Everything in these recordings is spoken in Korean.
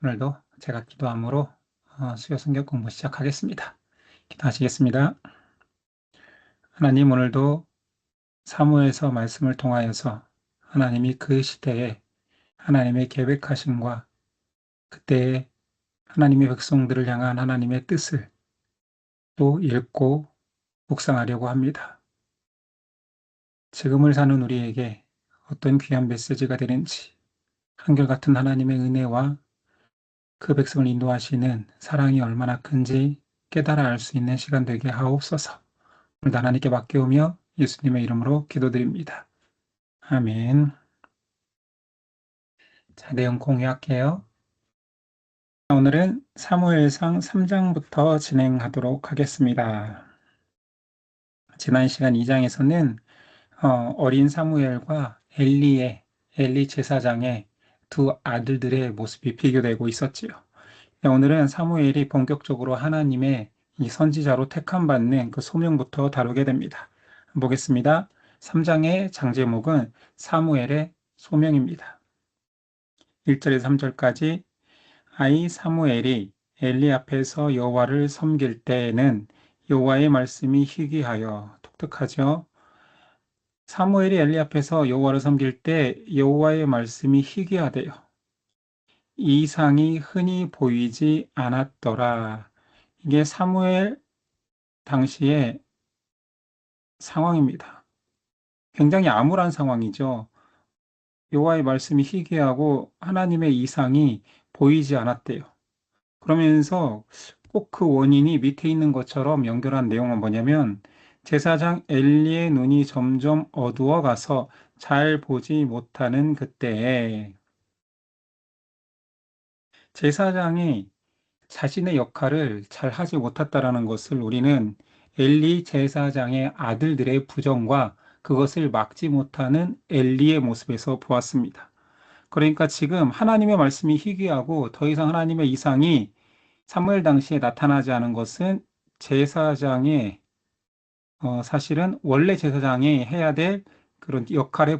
오늘도 제가 기도함으로 수요 성경 공부 시작하겠습니다. 기도하시겠습니다. 하나님, 오늘도 사무엘서 말씀을 통하여서 하나님이 그 시대에 하나님의 계획하심과 그때의 하나님의 백성들을 향한 하나님의 뜻을 또 읽고 묵상하려고 합니다. 지금을 사는 우리에게 어떤 귀한 메시지가 되는지, 한결같은 하나님의 은혜와 그 백성을 인도하시는 사랑이 얼마나 큰지 깨달아 알 수 있는 시간 되게 하옵소서. 오늘도 하나님께 맡겨오며 예수님의 이름으로 기도드립니다. 아멘. 자, 내용 공유할게요. 오늘은 사무엘상 3장부터 진행하도록 하겠습니다. 지난 시간 2장에서는 어린 사무엘과 엘리 제사장의 두 아들들의 모습이 비교되고 있었지요. 오늘은 사무엘이 본격적으로 하나님의 이 선지자로 택함받는 그 소명부터 다루게 됩니다. 보겠습니다. 3장의 장제목은 사무엘의 소명입니다. 1절에서 3절까지 아이 사무엘이 엘리 앞에서 여호와를 섬길 때에는 여호와의 말씀이 희귀하여 독특하죠. 사무엘이 엘리 앞에서 여호와를 섬길 때 여호와의 말씀이 희귀하대요. 이상이 흔히 보이지 않았더라. 이게 사무엘 당시의 상황입니다. 굉장히 암울한 상황이죠. 여호와의 말씀이 희귀하고 하나님의 이상이 보이지 않았대요. 그러면서 꼭 그 원인이 밑에 있는 것처럼 연결한 내용은 뭐냐면 제사장 엘리의 눈이 점점 어두워 가서 잘 보지 못하는 그때에 제사장이 자신의 역할을 잘 하지 못했다라는 것을 우리는 엘리 제사장의 아들들의 부정과 그것을 막지 못하는 엘리의 모습에서 보았습니다. 그러니까 지금 하나님의 말씀이 희귀하고 더 이상 하나님의 이상이 사무엘 당시에 나타나지 않은 것은 제사장의 사실은 원래 제사장이 해야 될 그런 역할이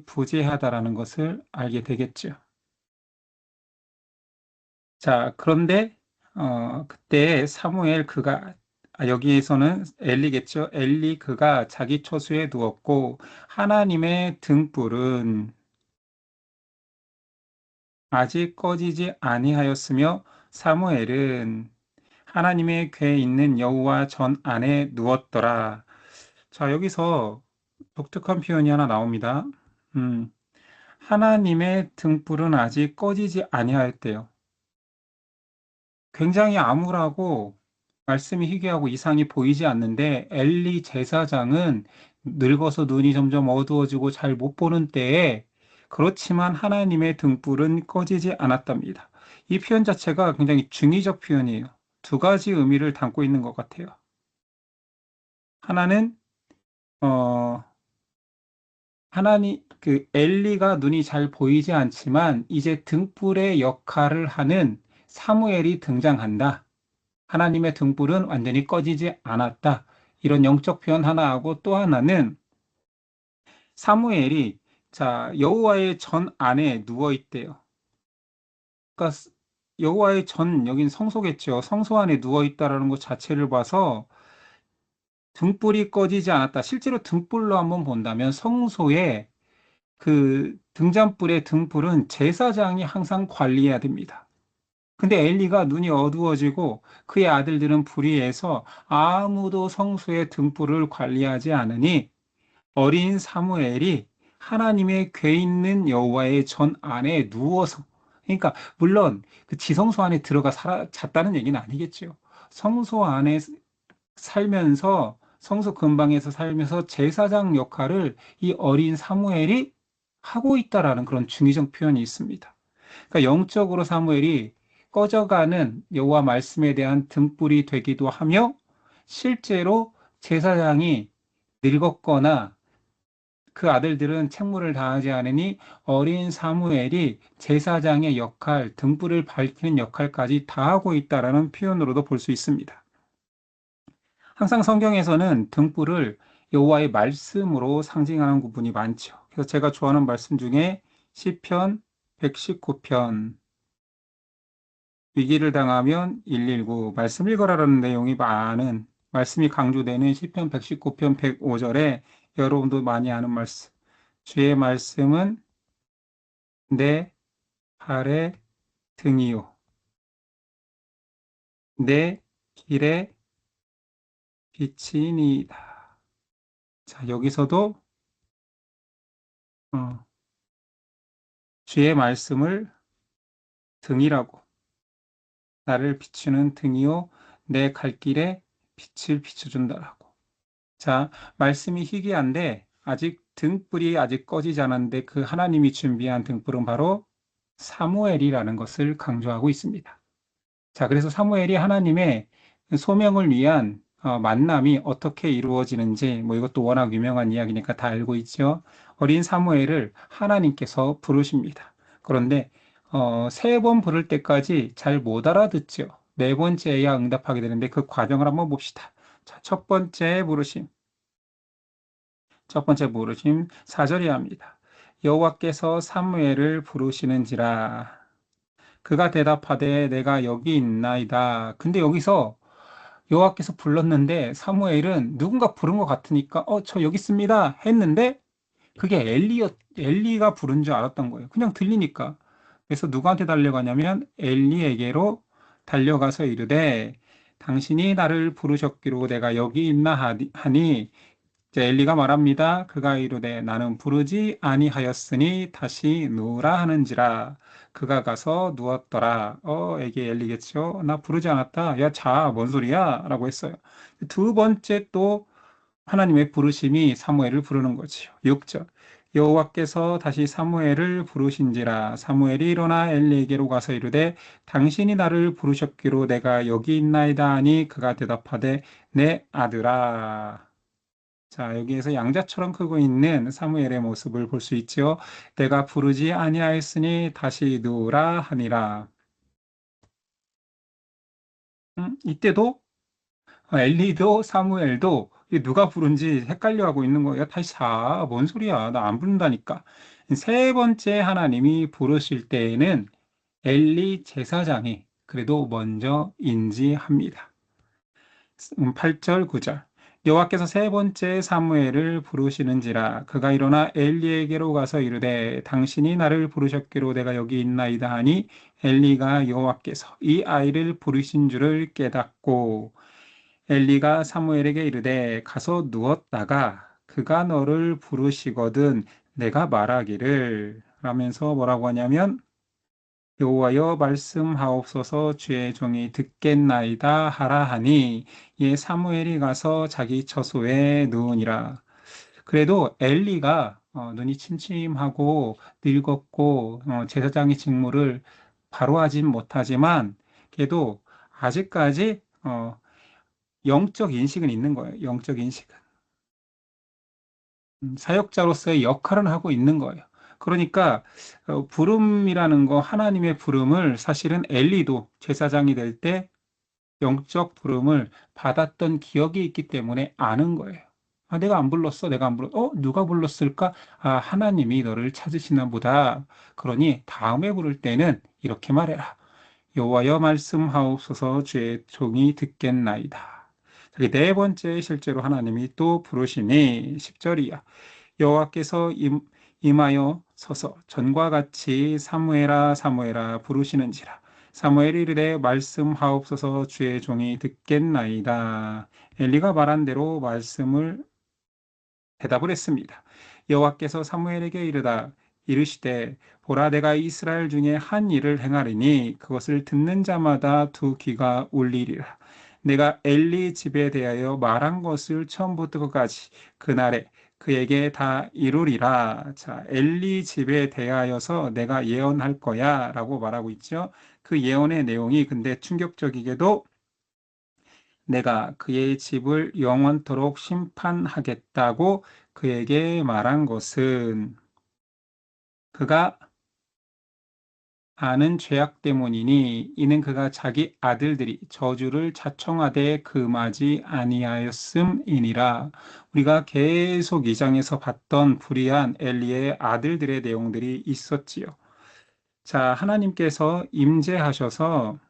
부재하다라는 것을 알게 되겠죠. 자, 그런데 그때 사무엘 여기에서는 엘리겠죠. 엘리 그가 자기 처소에 누웠고 하나님의 등불은 아직 꺼지지 아니하였으며 사무엘은 하나님의 궤에 있는 여호와 전 안에 누웠더라. 자, 여기서 독특한 표현이 하나 나옵니다. 하나님의 등불은 아직 꺼지지 아니하였대요. 굉장히 암울하고 말씀이 희귀하고 이상이 보이지 않는데 엘리 제사장은 늙어서 눈이 점점 어두워지고 잘 못 보는 때에 그렇지만 하나님의 등불은 꺼지지 않았답니다. 이 표현 자체가 굉장히 중의적 표현이에요. 두 가지 의미를 담고 있는 것 같아요. 하나는 엘리가 눈이 잘 보이지 않지만 이제 등불의 역할을 하는 사무엘이 등장한다. 하나님의 등불은 완전히 꺼지지 않았다. 이런 영적 표현 하나하고 또 하나는 사무엘이 여호와의 전 안에 누워 있대요. 그러니까 여호와의 전 여긴 성소겠죠. 성소 안에 누워 있다라는 것 자체를 봐서 등불이 꺼지지 않았다. 실제로 등불로 한번 본다면 성소에 그 등잔불의 등불은 제사장이 항상 관리해야 됩니다. 근데 엘리가 눈이 어두워지고 그의 아들들은 불의해서 아무도 성소의 등불을 관리하지 않으니 어린 사무엘이 하나님의 궤 있는 여호와의 전 안에 누워서, 그러니까 물론 그 지성소 안에 들어가 잤다는 얘기는 아니겠죠. 성소 안에 살면서 성소 근방에서 살면서 제사장 역할을 이 어린 사무엘이 하고 있다라는 그런 중의적 표현이 있습니다. 그러니까 영적으로 사무엘이 꺼져가는 여호와 말씀에 대한 등불이 되기도 하며 실제로 제사장이 늙었거나 그 아들들은 책무를 다하지 않으니 어린 사무엘이 제사장의 역할, 등불을 밝히는 역할까지 다하고 있다라는 표현으로도 볼 수 있습니다. 항상 성경에서는 등불을 여호와의 말씀으로 상징하는 부분이 많죠. 그래서 제가 좋아하는 말씀 중에 시편 119편 위기를 당하면 119 말씀 읽어라라는 내용이 많은 말씀이 강조되는 시편 119편 105절에 여러분도 많이 아는 말씀. 주의 말씀은 내 발의 등이요 내 길의 빛이니이다. 자, 여기서도 어, 주의 말씀을 등이라고 나를 비추는 등이요 내 갈 길에 빛을 비춰준다라고. 자, 말씀이 희귀한데 아직 등불이 아직 꺼지지 않았는데 그 하나님이 준비한 등불은 바로 사무엘이라는 것을 강조하고 있습니다. 자, 그래서 사무엘이 하나님의 소명을 위한 만남이 어떻게 이루어지는지 뭐 이것도 워낙 유명한 이야기니까 다 알고 있죠. 어린 사무엘을 하나님께서 부르십니다. 그런데 세 번 부를 때까지 잘 못 알아듣죠. 네 번째야 응답하게 되는데 그 과정을 한번 봅시다. 자, 첫 번째 부르심 4절이 합니다. 여호와께서 사무엘을 부르시는지라 그가 대답하되 내가 여기 있나이다. 근데 여기서 여호와께서 불렀는데 사무엘은 누군가 부른 것 같으니까 저 여기 있습니다 했는데 그게 엘리가 부른 줄 알았던 거예요. 그냥 들리니까. 그래서 누구한테 달려가냐면 엘리에게로 달려가서 이르되 당신이 나를 부르셨기로 내가 여기 있나 하니 이제 엘리가 말합니다. 그가 이르되 나는 부르지 아니하였으니 다시 누우라 하는지라. 그가 가서 누웠더라. 이게 엘리겠죠. 나 부르지 않았다. 야, 자, 뭔 소리야? 라고 했어요. 두 번째 또 하나님의 부르심이 사무엘을 부르는 거지요. 6절. 여호와께서 다시 사무엘을 부르신지라 사무엘이 일어나 엘리에게로 가서 이르되 당신이 나를 부르셨기로 내가 여기 있나이다 하니 그가 대답하되 내 아들아. 자, 여기에서 양자처럼 크고 있는 사무엘의 모습을 볼 수 있지요. 내가 부르지 아니하였으니 다시 누우라 하니라. 이때도 엘리도 사무엘도 누가 부른지 헷갈려하고 있는 거예요. 다시 자, 뭔 소리야? 나 안 부른다니까. 세 번째 하나님이 부르실 때에는 엘리 제사장이 그래도 먼저 인지합니다. 8절, 9절. 여호와께서 세 번째 사무엘을 부르시는지라 그가 일어나 엘리에게로 가서 이르되 당신이 나를 부르셨기로 내가 여기 있나이다 하니 엘리가 여호와께서 이 아이를 부르신 줄을 깨닫고 엘리가 사무엘에게 이르되 가서 누웠다가 그가 너를 부르시거든 내가 말하기를 라면서 뭐라고 하냐면 여호와여 말씀하옵소서 주의 종이 듣겠나이다 하라 하니 이에 사무엘이 가서 자기 처소에 누우니라. 그래도 엘리가 눈이 침침하고 늙었고 제사장의 직무를 바로 하진 못하지만 그래도 아직까지 영적 인식은 있는 거예요. 영적 인식은. 사역자로서의 역할은 하고 있는 거예요. 그러니까 부름이라는 거 하나님의 부름을 사실은 엘리도 제사장이 될 때 영적 부름을 받았던 기억이 있기 때문에 아는 거예요. 아, 내가 안 불렀어. 내가 안 불렀. 누가 불렀을까? 아, 하나님이 너를 찾으시나 보다. 그러니 다음에 부를 때는 이렇게 말해라. 여호와여 말씀하옵소서 주의 종이 듣겠나이다. 저기 네 번째 실제로 하나님이 또 부르시니 10절이야. 여호와께서 임하여 서서 전과 같이 사무엘아 사무엘아 부르시는지라. 사무엘이 이르되 말씀하옵소서 주의 종이 듣겠나이다. 엘리가 말한 대로 말씀을 대답을 했습니다. 여호와께서 사무엘에게 이르시되 보라 내가 이스라엘 중에 한 일을 행하리니 그것을 듣는 자마다 두 귀가 울리리라. 내가 엘리 집에 대하여 말한 것을 처음부터 끝까지 그날에 그에게 다 이루리라. 자, 엘리 집에 대하여서 내가 예언할 거야 라고 말하고 있죠. 그 예언의 내용이 근데 충격적이게도 내가 그의 집을 영원토록 심판하겠다고 그에게 말한 것은 그가 아는 죄악 때문이니 이는 그가 자기 아들들이 저주를 자청하되 금하지 아니하였음이니라. 우리가 계속 이 장에서 봤던 불의한 엘리의 아들들의 내용들이 있었지요. 자, 하나님께서 임재하셔서,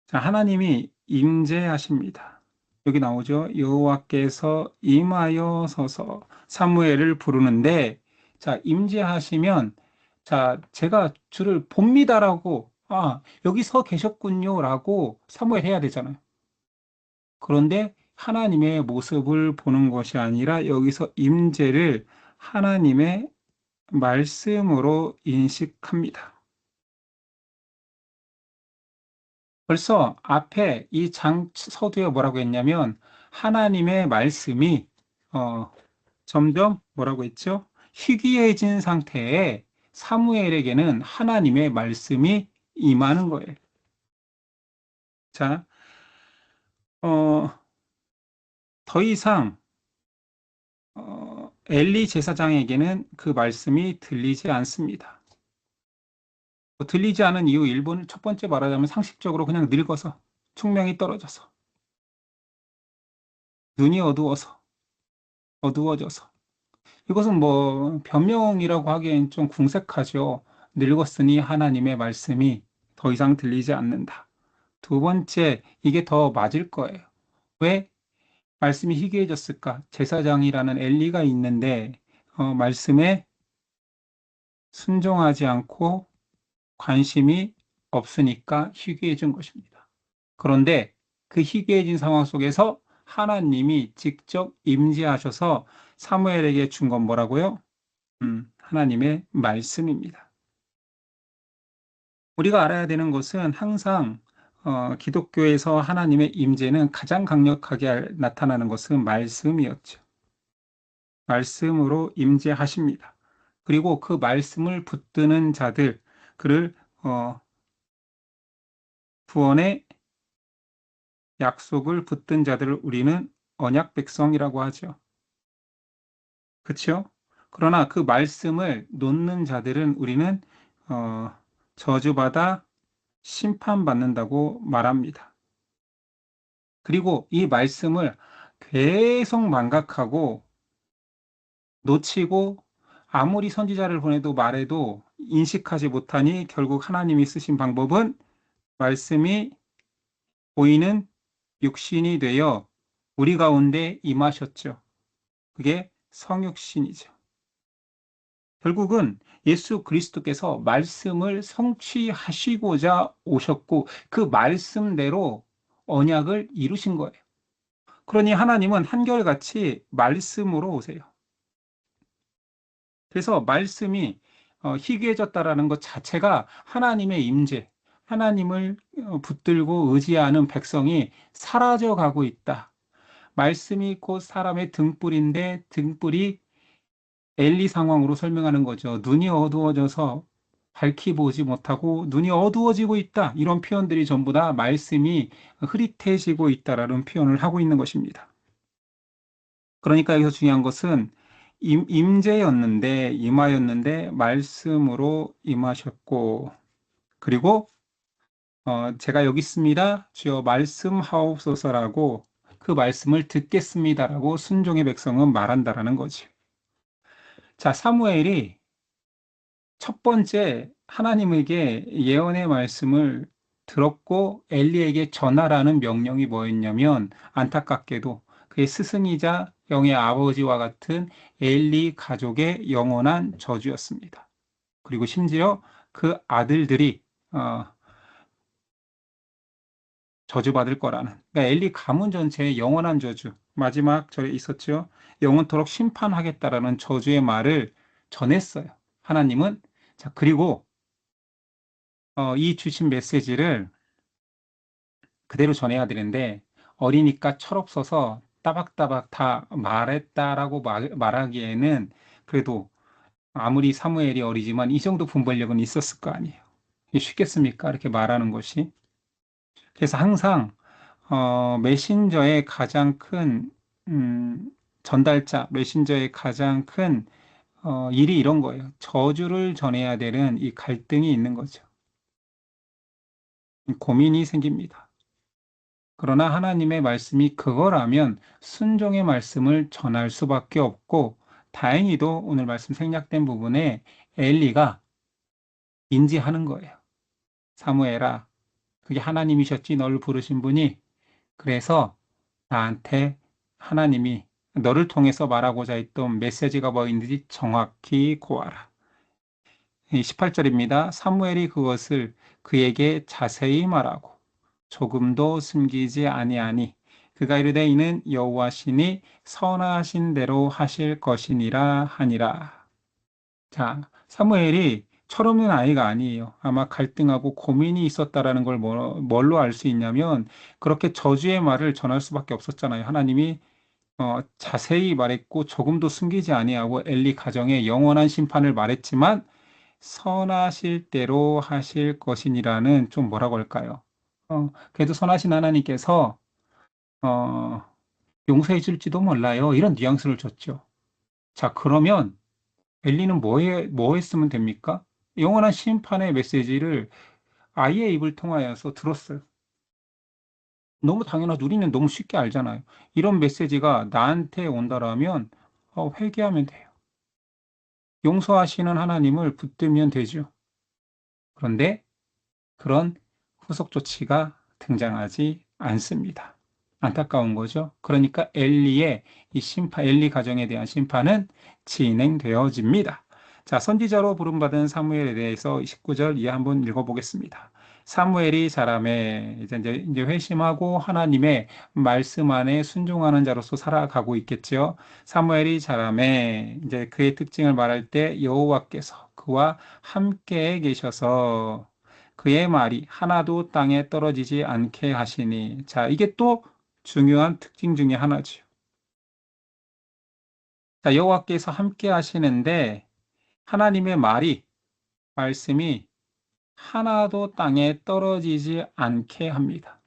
자, 하나님이 임재하십니다. 여기 나오죠. 여호와께서 임하여 서서 사무엘을 부르는데, 자, 임재하시면, 자, 제가 주를 봅니다라고, 여기 서 계셨군요라고 사무엘 해야 되잖아요. 그런데 하나님의 모습을 보는 것이 아니라 여기서 임재를 하나님의 말씀으로 인식합니다. 벌써 앞에 이 서두에 뭐라고 했냐면 하나님의 말씀이 점점 뭐라고 했죠? 희귀해진 상태에 사무엘에게는 하나님의 말씀이 임하는 거예요. 자, 더 이상 엘리 제사장에게는 그 말씀이 들리지 않습니다. 들리지 않은 이유 1번 첫 번째 말하자면 상식적으로 그냥 늙어서 총명이 떨어져서 눈이 어두워져서 이것은 뭐 변명이라고 하기엔 좀 궁색하죠. 늙었으니 하나님의 말씀이 더 이상 들리지 않는다. 두 번째, 이게 더 맞을 거예요. 왜 말씀이 희귀해졌을까? 제사장이라는 엘리가 있는데 말씀에 순종하지 않고 관심이 없으니까 희귀해진 것입니다. 그런데 그 희귀해진 상황 속에서 하나님이 직접 임재하셔서 사무엘에게 준 건 뭐라고요? 하나님의 말씀입니다. 우리가 알아야 되는 것은 항상 기독교에서 하나님의 임재는 가장 강력하게 나타나는 것은 말씀이었죠. 말씀으로 임재하십니다. 그리고 그 말씀을 붙드는 자들, 그를 구원의 약속을 붙든 자들을 우리는 언약 백성이라고 하죠. 그렇죠? 그러나 그 말씀을 놓는 자들은 우리는 저주받아 심판받는다고 말합니다. 그리고 이 말씀을 계속 망각하고 놓치고 아무리 선지자를 보내도 말해도 인식하지 못하니 결국 하나님이 쓰신 방법은 말씀이 보이는 육신이 되어 우리 가운데 임하셨죠. 그게 성육신이죠. 결국은 예수 그리스도께서 말씀을 성취하시고자 오셨고 그 말씀대로 언약을 이루신 거예요. 그러니 하나님은 한결같이 말씀으로 오세요. 그래서 말씀이 희귀해졌다라는 것 자체가 하나님의 임재, 하나님을 붙들고 의지하는 백성이 사라져가고 있다. 말씀이 곧 사람의 등불인데 등불이 엘리 상황으로 설명하는 거죠. 눈이 어두워져서 밝히 보지 못하고 눈이 어두워지고 있다. 이런 표현들이 전부 다 말씀이 흐릿해지고 있다라는 표현을 하고 있는 것입니다. 그러니까 여기서 중요한 것은 임재였는데 임하였는데 말씀으로 임하셨고 그리고 제가 여기 있습니다. 주여 말씀하옵소서라고 그 말씀을 듣겠습니다라고 순종의 백성은 말한다라는 거지. 자, 사무엘이 첫 번째 하나님에게 예언의 말씀을 들었고 엘리에게 전하라는 명령이 뭐였냐면 안타깝게도 그의 스승이자 영의 아버지와 같은 엘리 가족의 영원한 저주였습니다. 그리고 심지어 그 아들들이 저주받을 거라는 그러니까 엘리 가문 전체의 영원한 저주 마지막 절에 있었죠. 영원토록 심판하겠다라는 저주의 말을 전했어요. 하나님은 자 그리고 이 주신 메시지를 그대로 전해야 되는데 어리니까 철없어서 따박따박 다 말했다라고 말하기에는 그래도 아무리 사무엘이 어리지만 이 정도 분별력은 있었을 거 아니에요. 쉽겠습니까? 이렇게 말하는 것이. 그래서 항상 메신저의 가장 큰 전달자, 메신저의 가장 큰 일이 이런 거예요. 저주를 전해야 되는 이 갈등이 있는 거죠. 고민이 생깁니다. 그러나 하나님의 말씀이 그거라면 순종의 말씀을 전할 수밖에 없고 다행히도 오늘 말씀 생략된 부분에 엘리가 인지하는 거예요. 사무엘아, 그게 하나님이셨지, 널 부르신 분이. 그래서 나한테 하나님이 너를 통해서 말하고자 했던 메시지가 뭐있는지 정확히 고하라. 18절입니다. 사무엘이 그것을 그에게 자세히 말하고 조금도 숨기지 아니하니 그가 이르되 이는 여호와 신이 선하신 대로 하실 것이니라 하니라. 자, 사무엘이 철없는 아이가 아니에요. 아마 갈등하고 고민이 있었다라는 걸 뭘로 알 수 있냐면 그렇게 저주의 말을 전할 수밖에 없었잖아요. 하나님이 자세히 말했고 조금도 숨기지 아니하고 엘리 가정에 영원한 심판을 말했지만 선하실 대로 하실 것이니라는 좀 뭐라고 할까요? 그래도 선하신 하나님께서 어, 용서해 줄지도 몰라요. 이런 뉘앙스를 줬죠. 자, 그러면 엘리는 뭐 했으면 됩니까? 영원한 심판의 메시지를 아이의 입을 통하여서 들었어요. 너무 당연하죠. 우리는 너무 쉽게 알잖아요. 이런 메시지가 나한테 온다라면 회개하면 돼요. 용서하시는 하나님을 붙들면 되죠. 그런데 그런 후속 조치가 등장하지 않습니다. 안타까운 거죠. 그러니까 엘리 가정에 대한 심판은 진행되어집니다. 자, 선지자로 부름받은 사무엘에 대해서 19절 이해 한번 읽어보겠습니다. 사무엘이 자라매 이제 회심하고 하나님의 말씀 안에 순종하는 자로서 살아가고 있겠죠. 사무엘이 자라매 이제 그의 특징을 말할 때 여호와께서 그와 함께 계셔서 그의 말이 하나도 땅에 떨어지지 않게 하시니. 자, 이게 또 중요한 특징 중에 하나죠. 자, 여호와께서 함께 하시는데 하나님의 말씀이 하나도 땅에 떨어지지 않게 합니다.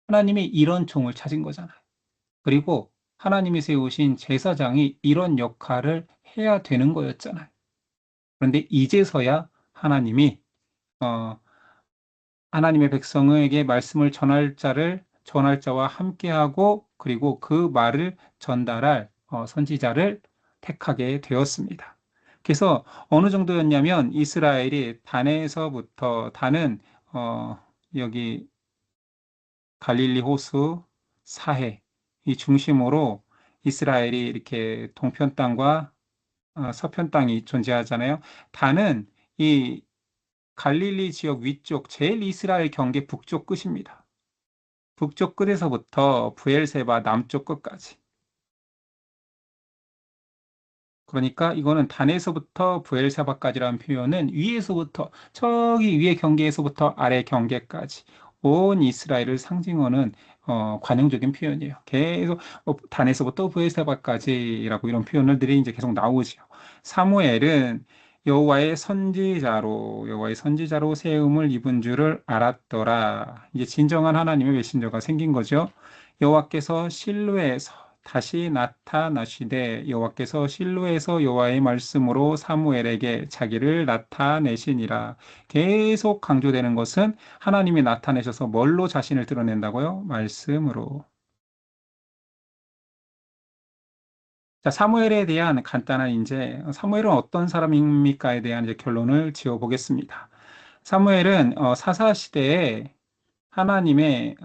하나님이 이런 종을 찾은 거잖아요. 그리고 하나님이 세우신 제사장이 이런 역할을 해야 되는 거였잖아요. 그런데 이제서야 어, 하나님의 백성에게 말씀을 전할 자와 함께하고 그리고 그 말을 전달할 선지자를 택하게 되었습니다. 그래서 어느 정도였냐면 이스라엘이 단은 여기 갈릴리 호수 사해 이 중심으로 이스라엘이 이렇게 동편 땅과 서편 땅이 존재하잖아요. 단은 이 갈릴리 지역 위쪽 제일 이스라엘 경계 북쪽 끝입니다. 북쪽 끝에서부터 브엘세바 남쪽 끝까지. 그러니까 이거는 단에서부터 브엘세바까지라는 표현은 위에서부터 저기 위에 경계에서부터 아래 경계까지 온 이스라엘을 상징하는 관용적인 표현이에요. 계속 단에서부터 브엘세바까지라고 이런 표현들이 이제 계속 나오죠. 사무엘은 여호와의 선지자로 세움을 입은 줄을 알았더라. 이제 진정한 하나님의 메신저가 생긴 거죠. 여호와께서 실로에서 다시 나타나시되 여호와께서 실로에서 여호와의 말씀으로 사무엘에게 자기를 나타내시니라. 계속 강조되는 것은 하나님이 나타내셔서 뭘로 자신을 드러낸다고요? 말씀으로. 자, 사무엘에 대한 간단한 사무엘은 어떤 사람입니까에 대한 이제 결론을 지어 보겠습니다. 사무엘은 사사 시대에 하나님의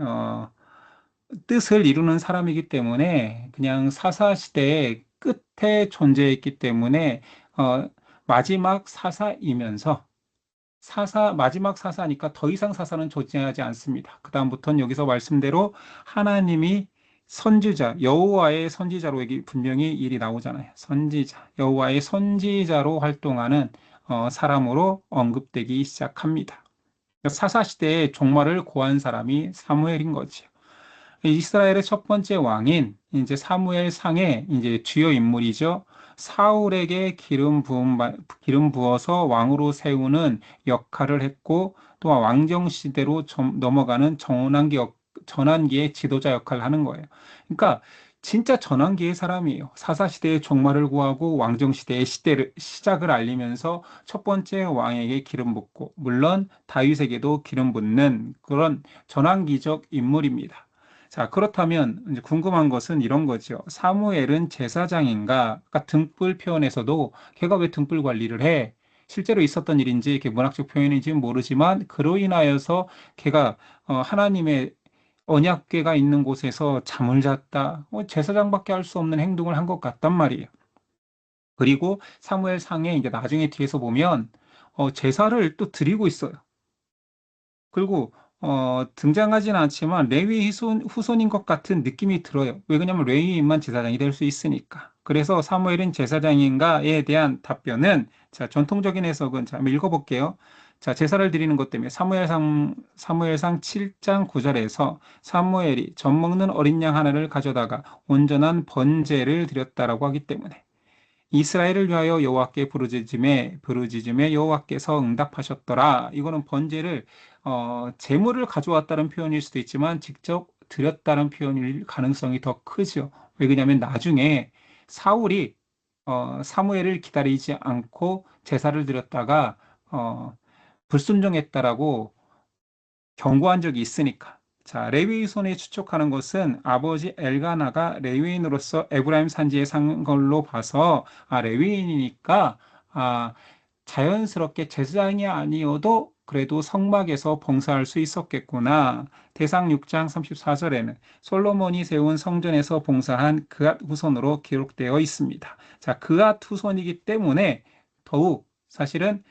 뜻을 이루는 사람이기 때문에 그냥 사사 시대의 끝에 존재했기 때문에 마지막 사사이면서 마지막 사사니까 더 이상 사사는 존재하지 않습니다. 그다음부터는 여기서 말씀대로 하나님이 여호와의 선지자로 여기 분명히 일이 나오잖아요. 여호와의 선지자로 활동하는 사람으로 언급되기 시작합니다. 사사 시대에 종말을 고한 사람이 사무엘인 거지요. 이스라엘의 첫 번째 왕인 이제 사무엘 상의 이제 주요 인물이죠. 사울에게 기름 부어서 왕으로 세우는 역할을 했고 또 왕정 시대로 넘어가는 전환기의 지도자 역할을 하는 거예요. 그러니까 진짜 전환기의 사람이에요. 사사 시대의 종말을 구하고 왕정 시대의 시작을 알리면서 첫 번째 왕에게 기름 붓고 물론 다윗에게도 기름 붓는 그런 전환기적 인물입니다. 자, 그렇다면 이제 궁금한 것은 이런 거죠. 사무엘은 제사장인가? 아까 등불 표현에서도 걔가 왜 등불 관리를 해? 실제로 있었던 일인지 이렇게 문학적 표현인지는 모르지만 그로 인하여서 걔가 하나님의 언약궤가 있는 곳에서 잠을 잤다. 제사장밖에 할 수 없는 행동을 한 것 같단 말이에요. 그리고 사무엘상에 이제 나중에 뒤에서 보면 제사를 또 드리고 있어요. 그리고 등장하진 않지만 레위 후손인 것 같은 느낌이 들어요. 왜 그러냐면 레위인만 제사장이 될 수 있으니까. 그래서 사무엘은 제사장인가에 대한 답변은 자, 전통적인 해석은 자, 한번 읽어볼게요. 자, 제사를 드리는 것 때문에 사무엘상 7장 9절에서 사무엘이 젖 먹는 어린 양 하나를 가져다가 온전한 번제를 드렸다라고 하기 때문에 이스라엘을 위하여 여호와께 부르짖음에 여호와께서 응답하셨더라. 이거는 번제를 제물을 가져왔다는 표현일 수도 있지만 직접 드렸다는 표현일 가능성이 더 크죠. 왜 그러냐면 나중에 사울이 사무엘을 기다리지 않고 제사를 드렸다가 불순종했다라고 경고한 적이 있으니까. 자, 레위 손에 추측하는 것은 아버지 엘가나가 레위인으로서 에브라임 산지에 산 걸로 봐서 레위인이니까 아, 자연스럽게 제사장이 아니어도 그래도 성막에서 봉사할 수 있었겠구나. 대상 6장 34절에는 솔로몬이 세운 성전에서 봉사한 그앗 후손으로 기록되어 있습니다. 자, 그앗 후손이기 때문에 더욱 사실은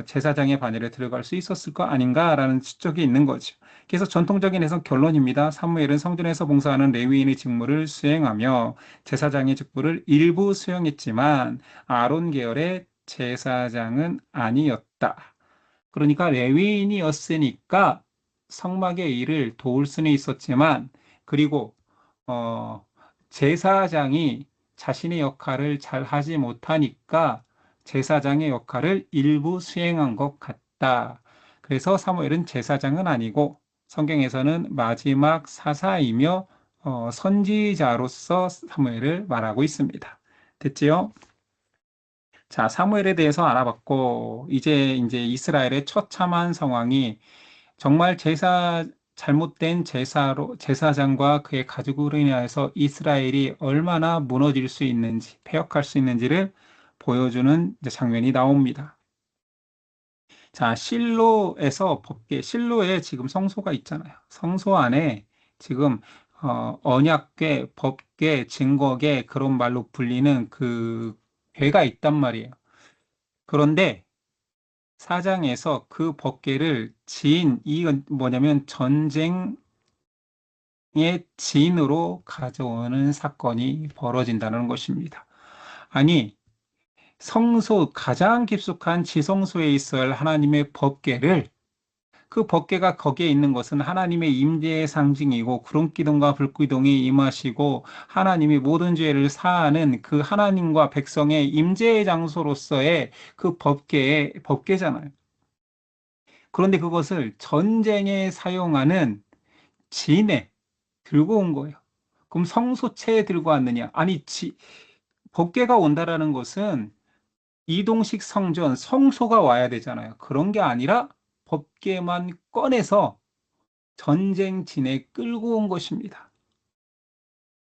제사장의 반열에 들어갈 수 있었을 거 아닌가라는 추측이 있는 거죠. 그래서 전통적인 해석 결론입니다. 사무엘은 성전에서 봉사하는 레위인의 직무를 수행하며 제사장의 직분을 일부 수행했지만 아론 계열의 제사장은 아니었다. 그러니까 레위인이었으니까 성막의 일을 도울 수는 있었지만 그리고 어, 제사장이 자신의 역할을 잘 하지 못하니까 제사장의 역할을 일부 수행한 것 같다. 그래서 사무엘은 제사장은 아니고 성경에서는 마지막 사사이며 선지자로서 사무엘을 말하고 있습니다. 됐지요? 자, 사무엘에 대해서 알아봤고, 이제 이스라엘의 처참한 상황이 정말 잘못된 제사장과 그의 가족으로 인하여서 이스라엘이 얼마나 무너질 수 있는지, 패역할 수 있는지를 보여주는 이제 장면이 나옵니다. 자, 실로에 지금 성소가 있잖아요. 성소 안에 지금 언약궤, 법궤, 증거궤 그런 말로 불리는 그 궤가 있단 말이에요. 그런데 사장에서 그 법궤를 이건 뭐냐면 전쟁의 지인으로 가져오는 사건이 벌어진다는 것입니다. 아니, 가장 깊숙한 지성소에 있어야 할 하나님의 법궤를 그 법궤가 거기에 있는 것은 하나님의 임재의 상징이고 구름기둥과 불기둥이 임하시고 하나님이 모든 죄를 사하는 그 하나님과 백성의 임재의 장소로서의 그 법궤잖아요. 그런데 그것을 전쟁에 사용하는 진에 들고 온 거예요. 그럼 성소체에 들고 왔느냐? 아니, 법궤가 온다라는 것은 이동식 성전, 성소가 와야 되잖아요. 그런 게 아니라 법궤만 꺼내서 전쟁 진에 끌고 온 것입니다.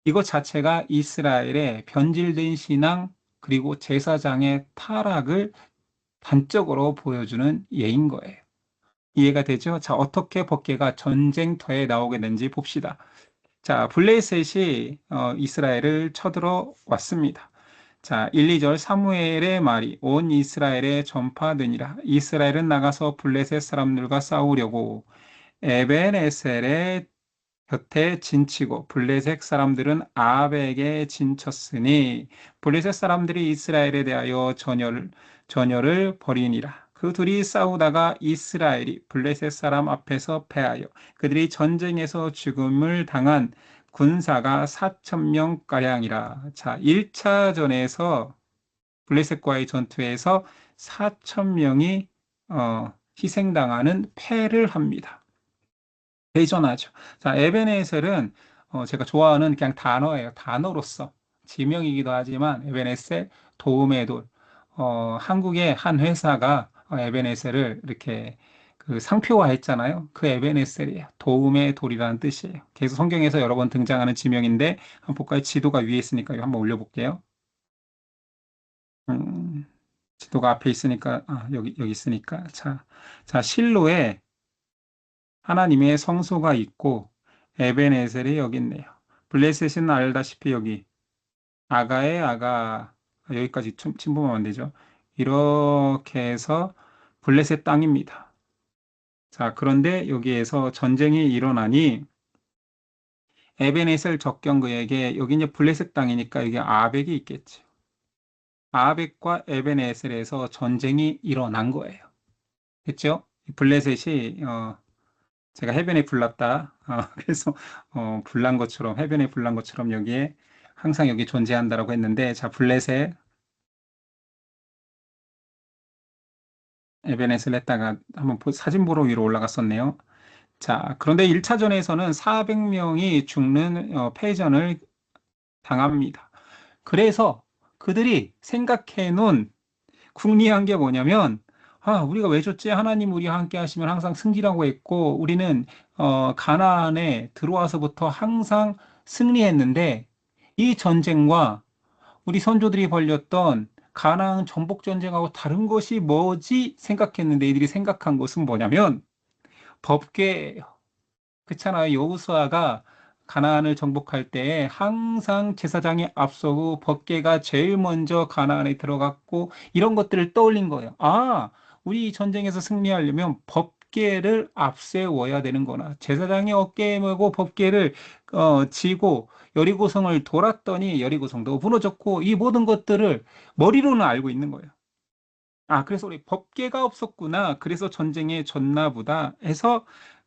이것 자체가 이스라엘의 변질된 신앙 그리고 제사장의 타락을 단적으로 보여주는 예인 거예요. 이해가 되죠? 자, 어떻게 법궤가 전쟁터에 나오게 된지 봅시다. 자, 블레셋이 이스라엘을 쳐들어 왔습니다. 자, 1, 2절 사무엘의 말이 온 이스라엘에 전파되니라. 이스라엘은 나가서 블레셋 사람들과 싸우려고 에벤에셀의 곁에 진치고 블레셋 사람들은 아벡에 진쳤으니 블레셋 사람들이 이스라엘에 대하여 전열을 벌이니라. 그 둘이 싸우다가 이스라엘이 블레셋 사람 앞에서 패하여 그들이 전쟁에서 죽음을 당한 군사가 4,000명가량이라. 자, 1차전에서 블레셋과의 전투에서 4,000명이 희생당하는 패를 합니다. 대전하죠. 자, 에베네셀은 제가 좋아하는 그냥 단어예요. 단어로서 지명이기도 하지만 에베네셀 도움의 돌. 한국의 한 회사가 에베네셀을 이렇게 그 상표화했잖아요. 그 에베네셀이에요. 도움의 돌이라는 뜻이에요. 계속 성경에서 여러 번 등장하는 지명인데 한번 볼까요? 지도가 위에 있으니까 이거 한번 올려볼게요. 음, 지도가 앞에 있으니까, 여기 있으니까. 자, 실로에 하나님의 성소가 있고, 에벤에셀이 여기 있네요. 블레셋은 알다시피 여기, 아가의 아가, 여기까지 침범하면 안 되죠. 이렇게 해서 블레셋 땅입니다. 자, 그런데 여기에서 전쟁이 일어나니, 에벤에셀 적경 그에게, 여기 이제 블레셋 땅이니까 여기 아벡이 있겠죠. 아벡과 에벤에셀에서 전쟁이 일어난 거예요. 됐죠? 블레셋이 제가 해변에 불났다. 그래서 불난 것처럼 해변에 불난 것처럼 여기에 항상 여기 존재한다라고 했는데 자 블레셋 에벤에셀 했다가 한번 사진 보러 위로 올라갔었네요. 자 그런데 1차전에서는 400명이 죽는 패전을 당합니다. 그래서 그들이 생각해 놓은 궁리한 게 뭐냐면, 우리가 왜 줬지? 하나님 우리와 함께 하시면 항상 승리라고 했고, 우리는, 가나안에 들어와서부터 항상 승리했는데, 이 전쟁과 우리 선조들이 벌였던 가나안 정복 전쟁하고 다른 것이 뭐지? 생각했는데, 이들이 생각한 것은 뭐냐면, 법궤예요. 그렇잖아요. 여호수아가 가나안을 정복할 때 항상 제사장이 앞서고 법궤가 제일 먼저 가나안에 들어갔고 이런 것들을 떠올린 거예요. 우리 이 전쟁에서 승리하려면 법궤를 앞세워야 되는구나. 제사장이 어깨에 메고 법궤를 지고 여리고성을 돌았더니 여리고성도 무너졌고 이 모든 것들을 머리로는 알고 있는 거예요. 그래서 우리 법궤가 없었구나. 그래서 전쟁에 졌나 보다 해서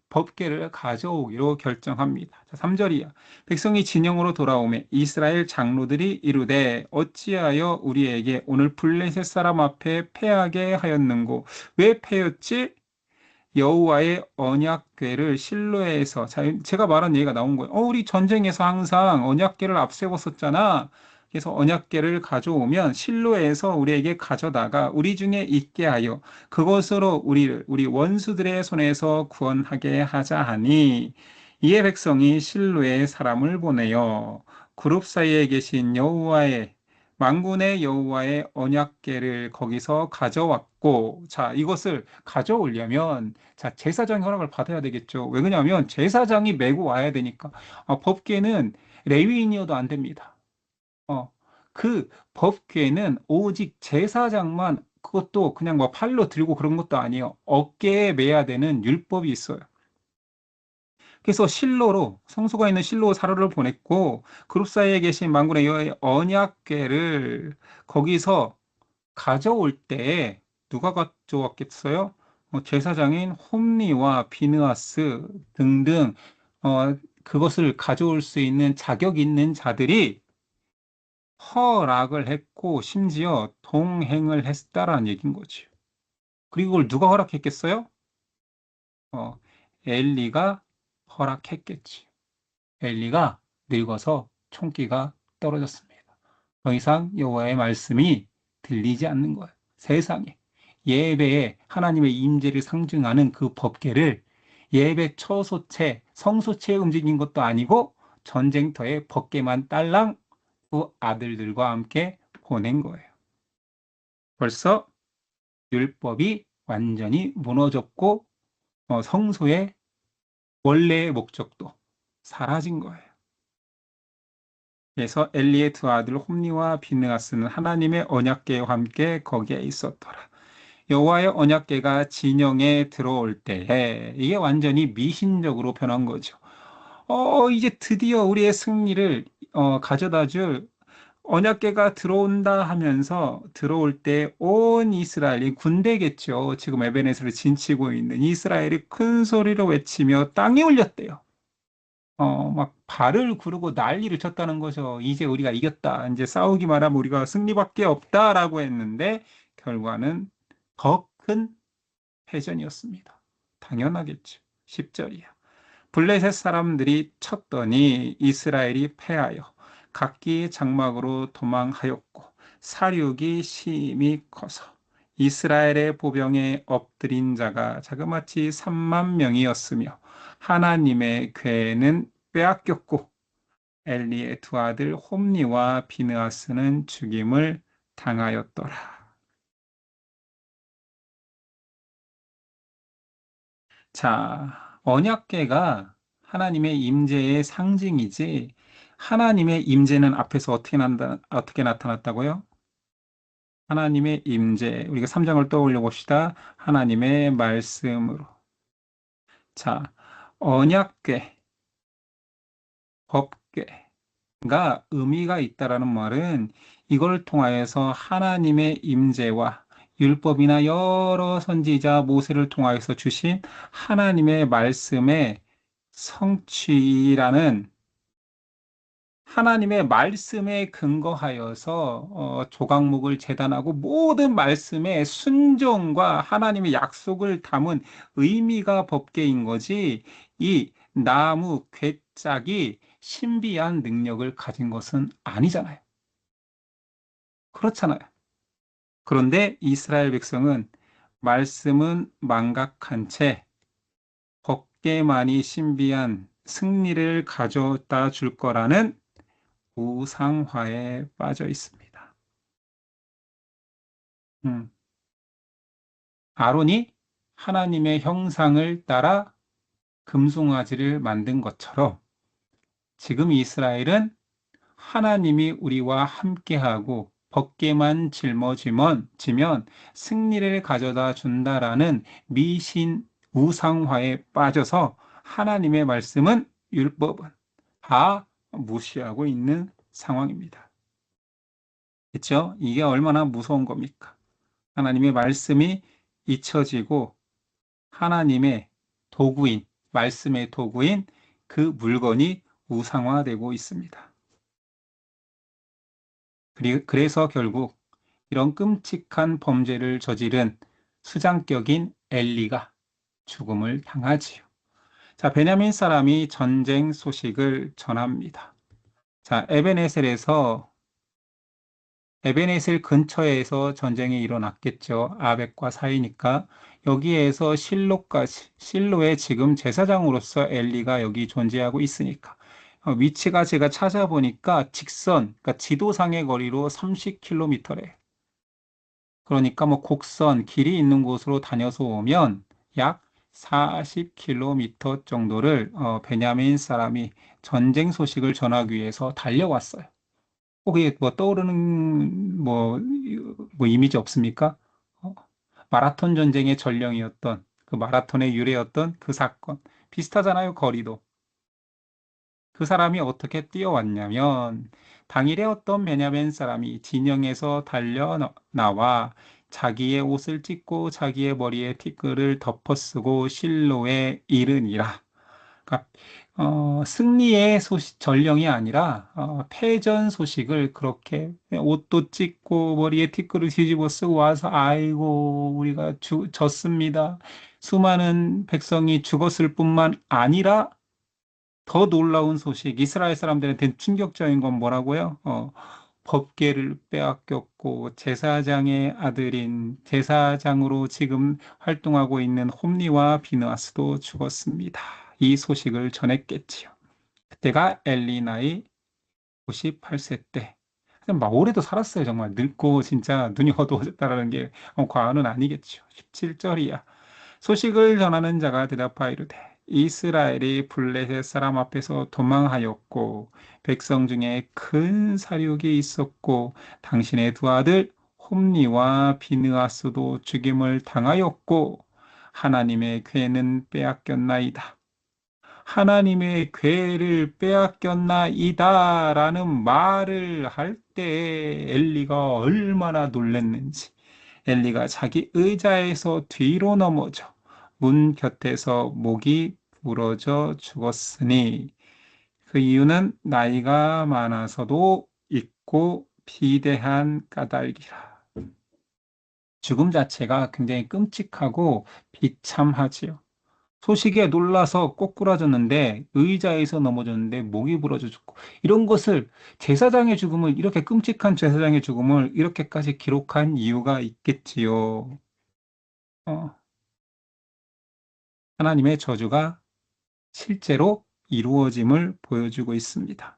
법궤를 가져오기로 결정합니다. 자, 3절이야. 백성이 진영으로 돌아오매 이스라엘 장로들이 이르되 어찌하여 우리에게 오늘 블레셋 사람 앞에 패하게 하였는고 왜 패였지? 여호와의 언약궤를 실로에서 제가 말한 얘기가 나온 거예요. 우리 전쟁에서 항상 언약궤를 앞세웠었잖아. 그래서 언약궤를 가져오면 실로에서 우리에게 가져다가 우리 중에 있게 하여 그것으로 우리 원수들의 손에서 구원하게 하자 하니 이에 백성이 실로에 사람을 보내요. 그룹 사이에 계신 여호와의 만군의 여호와의 언약궤를 거기서 가져왔고 자 이것을 가져오려면 자, 제사장 허락을 받아야 되겠죠. 왜 그러냐면 제사장이 메고 와야 되니까. 법궤는 레위인이어도 안 됩니다. 어, 그 법궤는 오직 제사장만 그것도 그냥 뭐 팔로 들고 그런 것도 아니에요. 어깨에 매야 되는 율법이 있어요. 그래서 실로로 성소가 있는 실로 사로를 보냈고 그룹 사이에 계신 만군의 여호와의 언약궤를 거기서 가져올 때 누가 가져왔겠어요? 제사장인 홈리와 비느하스 등등 그것을 가져올 수 있는 자격 있는 자들이 허락을 했고 심지어 동행을 했다라는 얘기인 거죠. 그리고 그걸 누가 허락했겠어요? 어, 엘리가 허락했겠지. 엘리가 늙어서 총기가 떨어졌습니다. 더 이상 여호와의 말씀이 들리지 않는 거예요. 세상에. 예배에 하나님의 임재를 상징하는 그 법궤를 예배 처소체, 성소체에 움직인 것도 아니고 전쟁터에 법궤만 딸랑 그 아들들과 함께 보낸 거예요. 벌써 율법이 완전히 무너졌고 성소의 원래의 목적도 사라진 거예요. 그래서 엘리의 두 아들 홈리와 비느하스는 하나님의 언약궤와 함께 거기에 있었더라. 여호와의 언약궤가 진영에 들어올 때에 이게 완전히 미신적으로 변한 거죠. 이제 드디어 우리의 승리를 가져다 줄 언약궤가 들어온다 하면서 들어올 때 온 이스라엘이 군대겠죠. 지금 에베네스를 진치고 있는 이스라엘이 큰 소리로 외치며 땅이 울렸대요. 막 발을 구르고 난리를 쳤다는 거죠. 이제 우리가 이겼다. 이제 싸우기만 하면 우리가 승리밖에 없다라고 했는데 결과는 더 큰 패전이었습니다. 당연하겠죠. 10절이야. 블레셋 사람들이 쳤더니 이스라엘이 패하여 각기 장막으로 도망하였고 사륙이 심히 커서 이스라엘의 보병에 엎드린 자가 자그마치 3만 명이었으며 하나님의 궤는 빼앗겼고 엘리의 두 아들 홈니와 비느하스는 죽임을 당하였더라. 자, 언약궤가 하나님의 임재의 상징이지, 하나님의 임재는 앞에서 어떻게 나타났다고요? 하나님의 임재. 우리가 3장을 떠올려 봅시다. 하나님의 말씀으로. 자, 언약궤, 법궤가 의미가 있다라는 말은 이걸 통하여서 하나님의 임재와 율법이나 여러 선지자 모세를 통하여서 주신 하나님의 말씀의 성취라는, 하나님의 말씀에 근거하여서 조각목을 제단하고 모든 말씀의 순종과 하나님의 약속을 담은 의미가 법계인 거지, 이 나무 괴짝이 신비한 능력을 가진 것은 아니잖아요. 그렇잖아요. 그런데 이스라엘 백성은 말씀은 망각한 채 법계만이 신비한 승리를 가져다 줄 거라는 우상화에 빠져 있습니다. 음, 아론이 하나님의 형상을 따라 금송아지를 만든 것처럼 지금 이스라엘은 하나님이 우리와 함께하고 벗개만 지면 승리를 가져다 준다라는 미신 우상화에 빠져서 하나님의 말씀은, 율법은 다 무시하고 있는 상황입니다. 그렇죠? 이게 얼마나 무서운 겁니까? 하나님의 말씀이 잊혀지고 하나님의 도구인, 말씀의 도구인 그 물건이 우상화되고 있습니다. 그래서 결국 이런 끔찍한 범죄를 저지른 수장격인 엘리가 죽음을 당하지요. 자, 베냐민 사람이 전쟁 소식을 전합니다. 자, 에베네셀 근처에서 전쟁이 일어났겠죠. 아벡과 사이니까. 여기에서 실로의 지금 제사장으로서 엘리가 여기 존재하고 있으니까. 위치가 제가 찾아보니까 그러니까 지도상의 거리로 30km래. 그러니까 뭐 곡선, 길이 있는 곳으로 다녀서 오면 약 40km 정도를 베냐민 사람이 전쟁 소식을 전하기 위해서 달려왔어요. 혹시 뭐 떠오르는 뭐 이미지 없습니까? 어, 마라톤 전쟁의 전령이었던 그 마라톤의 유래였던 그 사건 비슷하잖아요, 거리도. 그 사람이 어떻게 뛰어왔냐면 당일에 어떤 베냐민 사람이 진영에서 달려 나와 자기의 옷을 찢고 자기의 머리에 티끌을 덮어쓰고 실로에 이르니라. 그러니까 승리의 전령이 아니라 패전 소식을 그렇게 옷도 찢고 머리에 티끌을 뒤집어 쓰고 와서 아이고 우리가 졌습니다. 수많은 백성이 죽었을 뿐만 아니라 더 놀라운 소식, 이스라엘 사람들한테 충격적인 건 뭐라고요? 법궤를 빼앗겼고 제사장의 아들인 제사장으로 지금 활동하고 있는 홈리와 비느하스도 죽었습니다. 이 소식을 전했겠지요. 그때가 엘리 나이 98세 때. 막 오래도 살았어요. 정말 늙고 진짜 눈이 어두워졌다라는 게 과언은 아니겠죠. 17절이야. 소식을 전하는 자가 대답하이르되 이스라엘이 블레셋 사람 앞에서 도망하였고 백성 중에 큰 사륙이 있었고 당신의 두 아들 홈리와 비느하스도 죽임을 당하였고 하나님의 괴는 빼앗겼나이다. 하나님의 괴를 빼앗겼나이다 라는 말을 할 때 엘리가 얼마나 놀랐는지. 엘리가 자기 의자에서 뒤로 넘어져 문 곁에서 목이 부러져 죽었으니 그 이유는 나이가 많아서도 있고 비대한 까닭이라. 죽음 자체가 굉장히 끔찍하고 비참하지요. 소식에 놀라서 꼬꾸라졌는데 의자에서 넘어졌는데 목이 부러져 죽고, 이런 것을, 제사장의 죽음을, 이렇게 끔찍한 제사장의 죽음을 이렇게까지 기록한 이유가 있겠지요. 어, 하나님의 저주가 실제로 이루어짐을 보여주고 있습니다.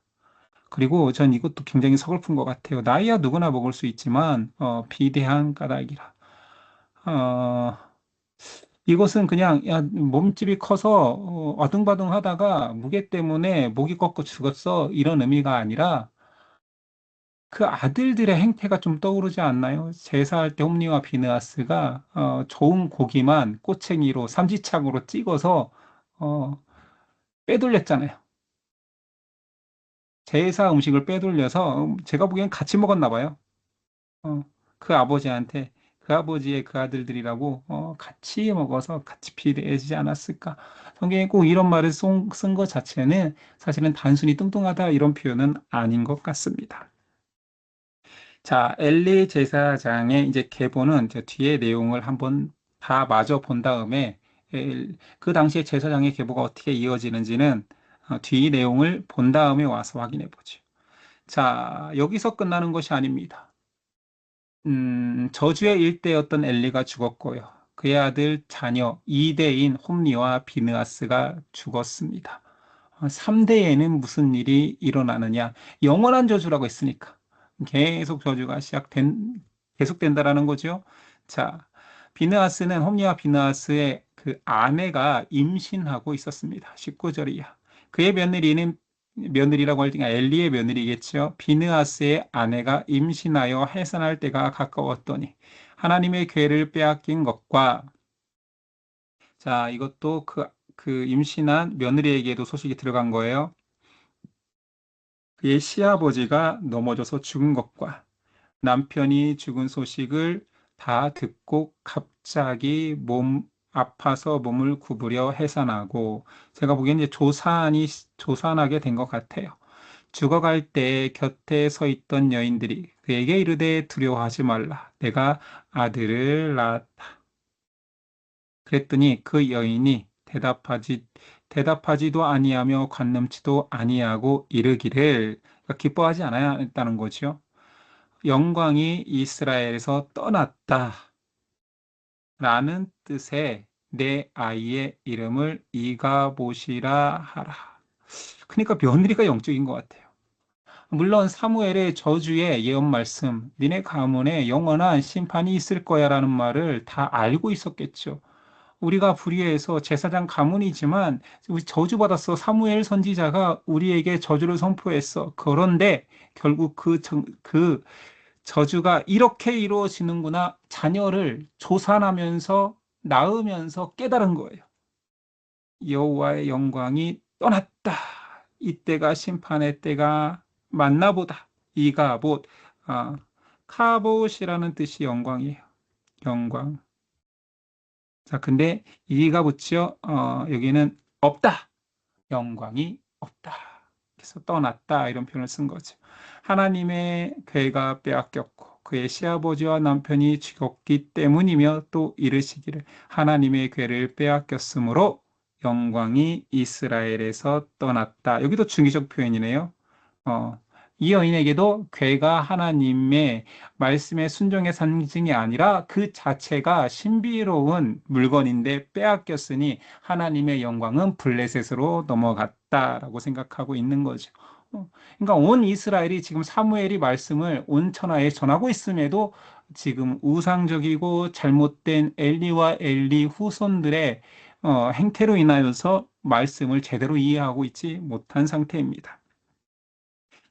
그리고 전 이것도 굉장히 서글픈 것 같아요. 나이야 누구나 먹을 수 있지만 비대한 까닭이라. 어, 이것은 그냥 야 몸집이 커서 아등바등 하다가 무게 때문에 목이 꺾고 죽었어 이런 의미가 아니라 그 아들들의 행태가 좀 떠오르지 않나요? 제사할 때 홈리와 비느하스가 좋은 고기만 꼬챙이로 삼지창으로 찍어서 어, 빼돌렸잖아요. 제사 음식을 빼돌려서 제가 보기엔 같이 먹었나 봐요. 어, 그 아버지한테 그 아버지의 그 아들들이라고 같이 먹어서 같이 비례하지 않았을까? 성경에 꼭 이런 말을 쓴 것 자체는 사실은 단순히 뚱뚱하다 이런 표현은 아닌 것 같습니다. 자, 엘리 제사장의 이제 계보는 이제 뒤에 내용을 한번 다 마저 본 다음에 그 당시에 제사장의 계보가 어떻게 이어지는지는 뒤 내용을 본 다음에 와서 확인해 보죠. 자, 여기서 끝나는 것이 아닙니다. 저주의 일대였던 엘리가 죽었고요. 그의 아들 자녀 2대인 홈리와 비느하스가 죽었습니다. 3대에는 무슨 일이 일어나느냐? 영원한 저주라고 했으니까. 계속 저주가 계속된다라는 거죠. 자, 비느하스는 홈리와 비느하스의 그 아내가 임신하고 있었습니다. 19절이야. 그의 며느리라고 할 때가 엘리의 며느리겠죠. 비느하스의 아내가 임신하여 해산할 때가 가까웠더니 하나님의 괴를 빼앗긴 것과 자, 이것도 그 임신한 며느리에게도 소식이 들어간 거예요. 그의 시아버지가 넘어져서 죽은 것과 남편이 죽은 소식을 다 듣고 갑자기 아파서 몸을 구부려 해산하고 제가 보기엔 이제 조산하게 된 것 같아요. 죽어갈 때 곁에 서 있던 여인들이 그에게 이르되 두려워하지 말라. 내가 아들을 낳았다. 그랬더니 그 여인이 대답하지도 아니하며 관념치도 아니하고 이르기를 그러니까 기뻐하지 않았다는 거죠. 영광이 이스라엘에서 떠났다. 라는 뜻의 내 아이의 이름을 이가봇이라 하라. 그러니까 며느리가 영적인 것 같아요. 물론 사무엘의 저주의 예언 말씀, 니네 가문에 영원한 심판이 있을 거야라는 말을 다 알고 있었겠죠. 우리가 불의해서 제사장 가문이지만 우리 저주받았어. 사무엘 선지자가 우리에게 저주를 선포했어. 그런데 결국 그 저주가 이렇게 이루어지는구나. 자녀를 조산하면서 낳으면서 깨달은 거예요. 여호와의 영광이 떠났다. 이때가 심판의 때가 맞나 보다. 이가봇, 아, 카봇이라는 뜻이 영광이에요. 영광. 자, 근데 이가 붙죠. 여기는 없다. 영광이 없다. 그래서 떠났다. 이런 표현을 쓴 거죠. 하나님의 괴가 빼앗겼고 그의 시아버지와 남편이 죽었기 때문이며 또 이르시기를 하나님의 괴를 빼앗겼으므로 영광이 이스라엘에서 떠났다. 여기도 중의적 표현이네요. 어, 이 여인에게도 괴가 하나님의 말씀의 순종의 상징이 아니라 그 자체가 신비로운 물건인데 빼앗겼으니 하나님의 영광은 블레셋으로 넘어갔다라고 생각하고 있는 거죠. 그러니까 온 이스라엘이 지금 사무엘이 말씀을 온 천하에 전하고 있음에도 지금 우상적이고 잘못된 엘리와 엘리 후손들의 행태로 인하여서 말씀을 제대로 이해하고 있지 못한 상태입니다.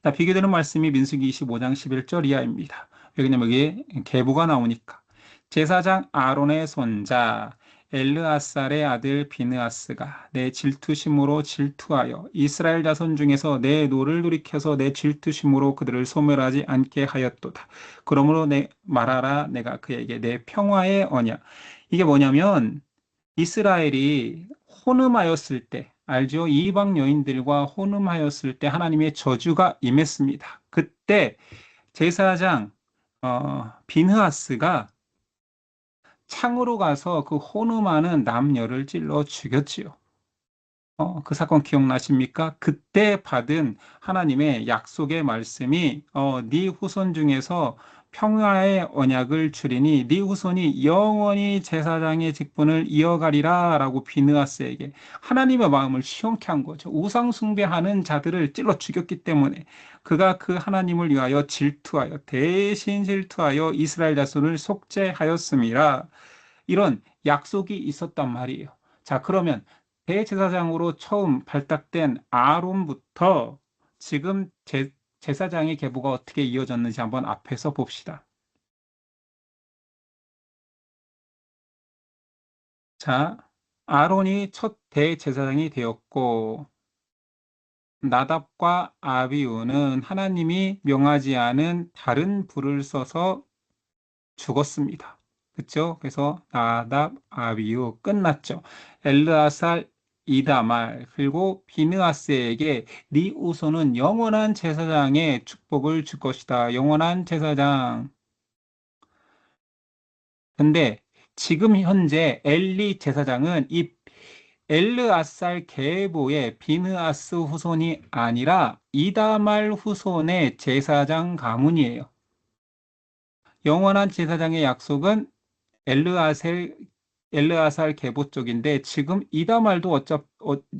자, 비교되는 말씀이 민수기 25장 11절 이하입니다. 왜냐면 여기에 계보가 나오니까. 제사장 아론의 손자 엘르아살의 아들 비느하스가 내 질투심으로 질투하여 이스라엘 자손 중에서 내 노를 돌이켜서 내 질투심으로 그들을 소멸하지 않게 하였도다. 그러므로 말하라 내가 그에게 내 평화의 언약. 이게 뭐냐면 이스라엘이 혼음하였을 때, 알죠? 이방 여인들과 혼음하였을 때 하나님의 저주가 임했습니다. 그때 제사장 비느하스가 창으로 가서 그 혼음하는 남녀를 찔러 죽였지요. 그 사건 기억나십니까? 그때 받은 하나님의 약속의 말씀이 네 후손 중에서 평화의 언약을 주리니 네 후손이 영원히 제사장의 직분을 이어가리라 라고 비느하스에게 하나님의 마음을 시원케 한 거죠. 우상 숭배하는 자들을 찔러 죽였기 때문에 그가 그 하나님을 위하여 대신 질투하여 이스라엘 자손을 속죄하였음이라. 이런 약속이 있었단 말이에요. 자, 그러면 대제사장으로 처음 발탁된 아론부터 지금 제사장의 계보가 어떻게 이어졌는지 한번 앞에서 봅시다. 자, 아론이 첫 대제사장이 되었고, 나답과 아비우는 하나님이 명하지 않은 다른 불을 써서 죽었습니다. 그렇죠? 그래서 나답, 아비우 끝났죠. 엘르아살, 이다말 그리고 비느하스에게 네 후손은 영원한 제사장의 축복을 줄 것이다. 영원한 제사장. 근데 지금 현재 엘리 제사장은 이 엘르아살 계보의 비느하스 후손이 아니라 이다말 후손의 제사장 가문이에요. 영원한 제사장의 약속은 엘르아셀 엘르아살 계보 쪽인데 지금 이다말도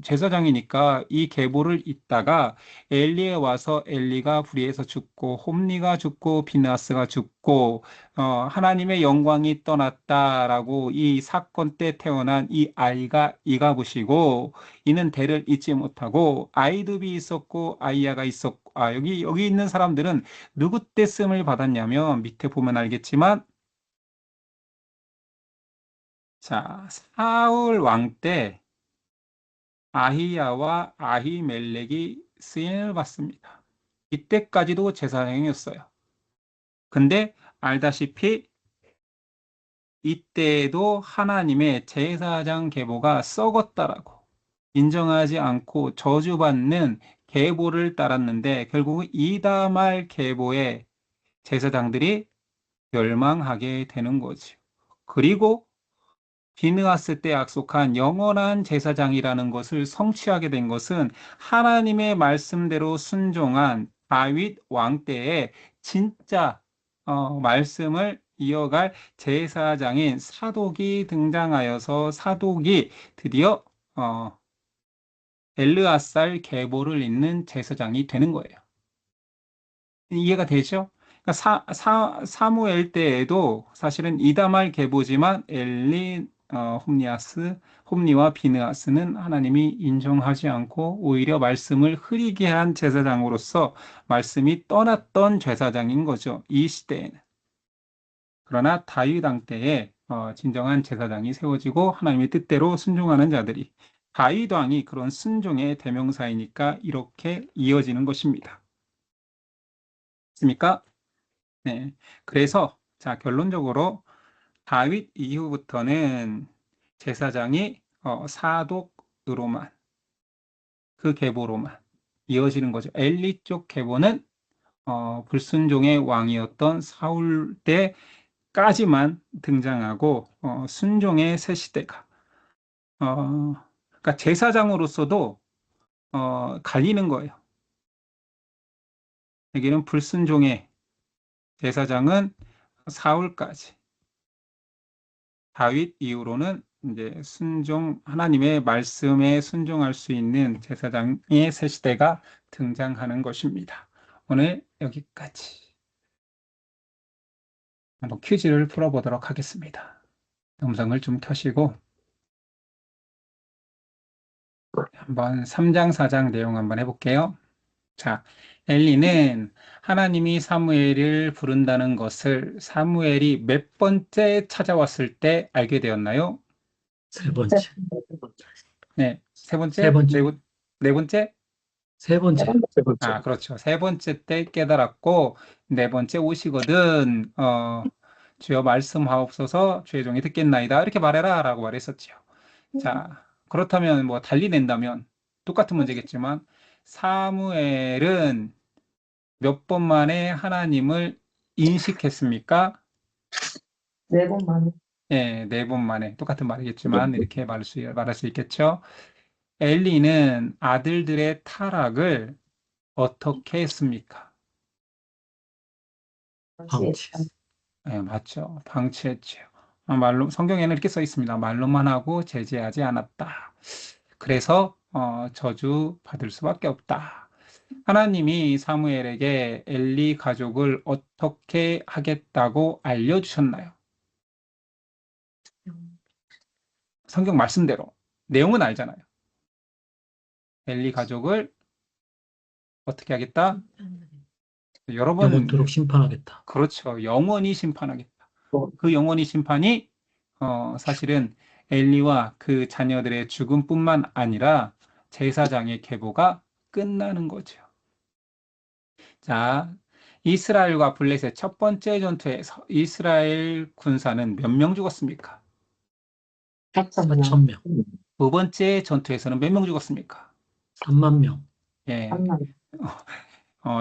제사장이니까 이 계보를 잇다가 엘리에 와서 엘리가 불의해서 죽고 홈리가 죽고 비나스가 죽고 하나님의 영광이 떠났다라고 이 사건 때 태어난 이 아이가 이가부시고 이는 대를 잇지 못하고 아이두비 있었고 아이야가 있었고 여기 있는 사람들은 누구 때 쓰임을 받았냐면 밑에 보면 알겠지만 자, 사울 왕 때 아히야와 아히멜렉이 쓰임을 받습니다. 이때까지도 제사장이었어요. 근데 알다시피 이때에도 하나님의 제사장 계보가 썩었다라고 인정하지 않고 저주받는 계보를 따랐는데 결국 이다말 계보의 제사장들이 멸망하게 되는 거죠. 그리고 비느하스 때 약속한 영원한 제사장이라는 것을 성취하게 된 것은 하나님의 말씀대로 순종한 다윗 왕 때에 진짜 말씀을 이어갈 제사장인 사독이 등장하여서 사독이 드디어 엘르아살 계보를 잇는 제사장이 되는 거예요. 이해가 되죠? 그러니까 사무엘 때에도 사실은 이다말 계보지만 홈리와 비느하스는 하나님이 인정하지 않고 오히려 말씀을 흐리게 한 제사장으로서 말씀이 떠났던 제사장인 거죠. 이 시대에는. 그러나 다윗 왕 때에 진정한 제사장이 세워지고 하나님의 뜻대로 순종하는 자들이 다윗 왕이 그런 순종의 대명사이니까 이렇게 이어지는 것입니다. 맞습니까? 네. 그래서 자, 결론적으로 다윗 이후부터는 제사장이 사독으로만 그 계보로만 이어지는 거죠. 엘리 쪽 계보는 불순종의 왕이었던 사울 때까지만 등장하고 순종의 새 시대가 그러니까 제사장으로서도 갈리는 거예요. 여기는 불순종의 제사장은 사울까지 다윗 이후로는 이제 하나님의 말씀에 순종할 수 있는 제사장의 새 시대가 등장하는 것입니다. 오늘 여기까지 한번 퀴즈를 풀어보도록 하겠습니다. 음성을 좀 켜시고 한번 3장, 4장 내용 한번 해볼게요. 자, 엘리는 하나님이 사무엘을 부른다는 것을 사무엘이 몇 번째 찾아왔을 때 알게 되었나요? 세 번째. 네, 세 번째? 세 번째. 네 번째? 세 번째. 그렇죠. 세 번째 때 깨달았고, 네 번째 오시거든, 주여 말씀하옵소서 주의 종이 듣겠나이다. 이렇게 말해라. 라고 말했었죠. 자, 그렇다면 뭐 달리 낸다면 똑같은 문제겠지만, 사무엘은 몇 번 만에 하나님을 인식했습니까? 네 번 만에. 예, 네 번 만에. 똑같은 말이겠지만, 이렇게 말할 수 있겠죠. 엘리는 아들들의 타락을 어떻게 했습니까? 방치. 네, 맞죠. 방치했죠. 성경에는 이렇게 써 있습니다. 말로만 하고 제재하지 않았다. 그래서 저주 받을 수밖에 없다. 하나님이 사무엘에게 엘리 가족을 어떻게 하겠다고 알려주셨나요? 성경 말씀대로 내용은 알잖아요. 엘리 가족을 어떻게 하겠다? 여러 번 영원토록 심판하겠다. 그렇죠. 영원히 심판하겠다. 그 영원히 심판이 사실은 엘리와 그 자녀들의 죽음뿐만 아니라 제사장의 계보가 끝나는 거죠. 자, 이스라엘과 블레셋 첫 번째 전투에서 이스라엘 군사는 몇 명 죽었습니까? 4,000명. 4,000명, 두 번째 전투에서는 몇 명 죽었습니까? 3만 명, 예. 3만.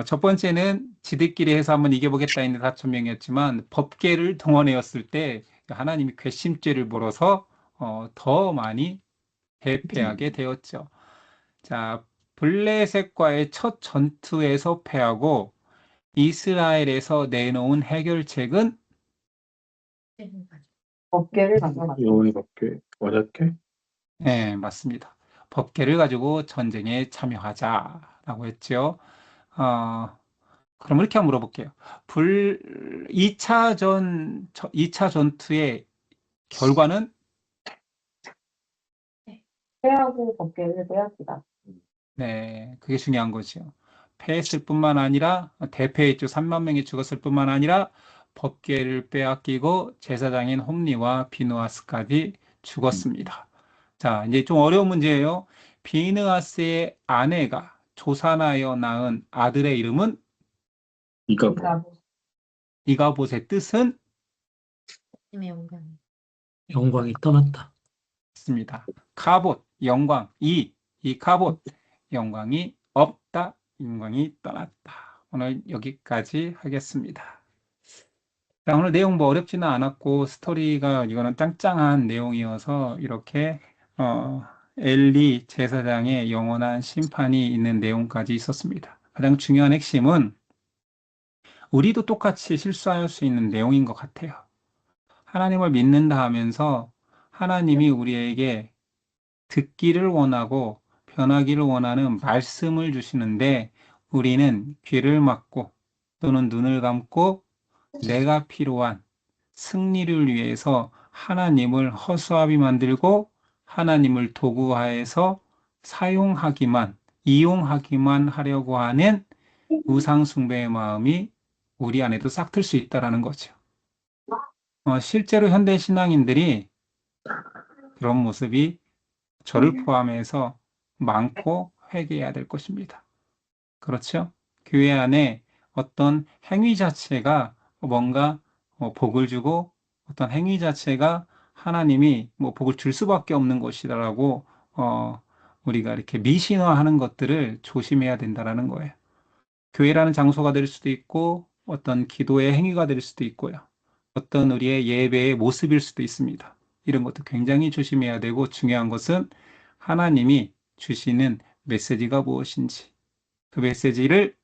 첫 번째는 지들끼리 해서 한번 이겨보겠다 했는데 4,000명이었지만 법궤를 동원해었을 때 하나님이 괘씸죄를 물어서 더 많이 대패하게 되었죠. 자, 블레셋과의 첫 전투에서 패하고 이스라엘에서 내놓은 해결책은 법궤를 가져갔다. 여호와의 법궤 맞았게? 네, 맞습니다. 법궤를 가지고 전쟁에 참여하자라고 했죠. 그럼 이렇게 한번 물어볼게요. 2차 전투의 결과는 패하고 법궤를 빼앗기다. 네, 그게 중요한 거죠. 패했을 뿐만 아니라 대패했죠. 3만 명이 죽었을 뿐만 아니라 법궤를 빼앗기고 제사장인 홈리와 비느하스까지 죽었습니다. 자, 이제 좀 어려운 문제예요. 비느하스의 아내가 조산하여 낳은 아들의 이름은 이가 뭐 그러니까 이가봇의 뜻은 영광이 떠났다. 있습니다. 카봇, 영광, 이 카봇, 영광이 없다, 영광이 떠났다. 오늘 여기까지 하겠습니다. 자, 오늘 내용 뭐 어렵지는 않았고 스토리가 이거는 짱짱한 내용이어서 이렇게 엘리 제사장의 영원한 심판이 있는 내용까지 있었습니다. 가장 중요한 핵심은 우리도 똑같이 실수할 수 있는 내용인 것 같아요. 하나님을 믿는다 하면서 하나님이 우리에게 듣기를 원하고 변하기를 원하는 말씀을 주시는데 우리는 귀를 막고 또는 눈을 감고 내가 필요한 승리를 위해서 하나님을 허수아비 만들고 하나님을 도구화해서 이용하기만 하려고 하는 우상숭배의 마음이 우리 안에도 싹틀 수 있다는 거죠. 실제로 현대 신앙인들이 그런 모습이 저를 포함해서 많고 회개해야 될 것입니다. 그렇죠? 교회 안에 어떤 행위 자체가 뭔가 복을 주고 어떤 행위 자체가 하나님이 뭐 복을 줄 수밖에 없는 것이다라고 우리가 이렇게 미신화하는 것들을 조심해야 된다라는 거예요. 교회라는 장소가 될 수도 있고 어떤 기도의 행위가 될 수도 있고요. 어떤 우리의 예배의 모습일 수도 있습니다. 이런 것도 굉장히 조심해야 되고 중요한 것은 하나님이 주시는 메시지가 무엇인지 그 메시지를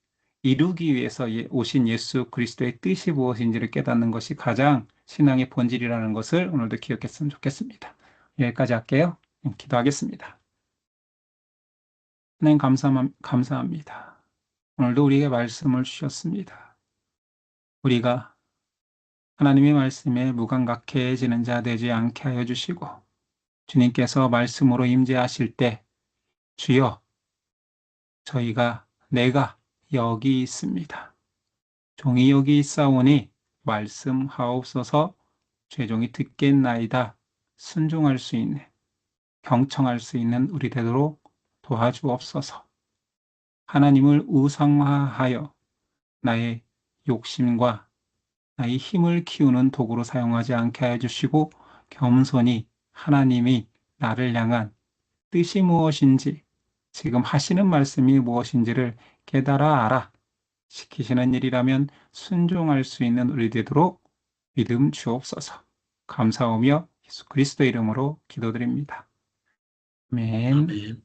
이루기 위해서 오신 예수 그리스도의 뜻이 무엇인지를 깨닫는 것이 가장 신앙의 본질이라는 것을 오늘도 기억했으면 좋겠습니다. 여기까지 할게요. 기도하겠습니다. 하나님 감사합니다. 오늘도 우리에게 말씀을 주셨습니다. 우리가 하나님의 말씀에 무감각해지는 자 되지 않게 하여 주시고 주님께서 말씀으로 임재하실 때 주여 내가 여기 있습니다. 종이 여기 있사오니 말씀하옵소서. 죄종이 듣겠나이다. 순종할 수 있는 경청할 수 있는 우리 되도록 도와주옵소서. 하나님을 우상화하여 나의 욕심과 나의 힘을 키우는 도구로 사용하지 않게 해주시고 겸손히 하나님이 나를 향한 뜻이 무엇인지 지금 하시는 말씀이 무엇인지를 깨달아 알아 시키시는 일이라면 순종할 수 있는 우리 되도록 믿음 주옵소서. 감사하며 예수 그리스도 이름으로 기도드립니다. 아멘. 아멘.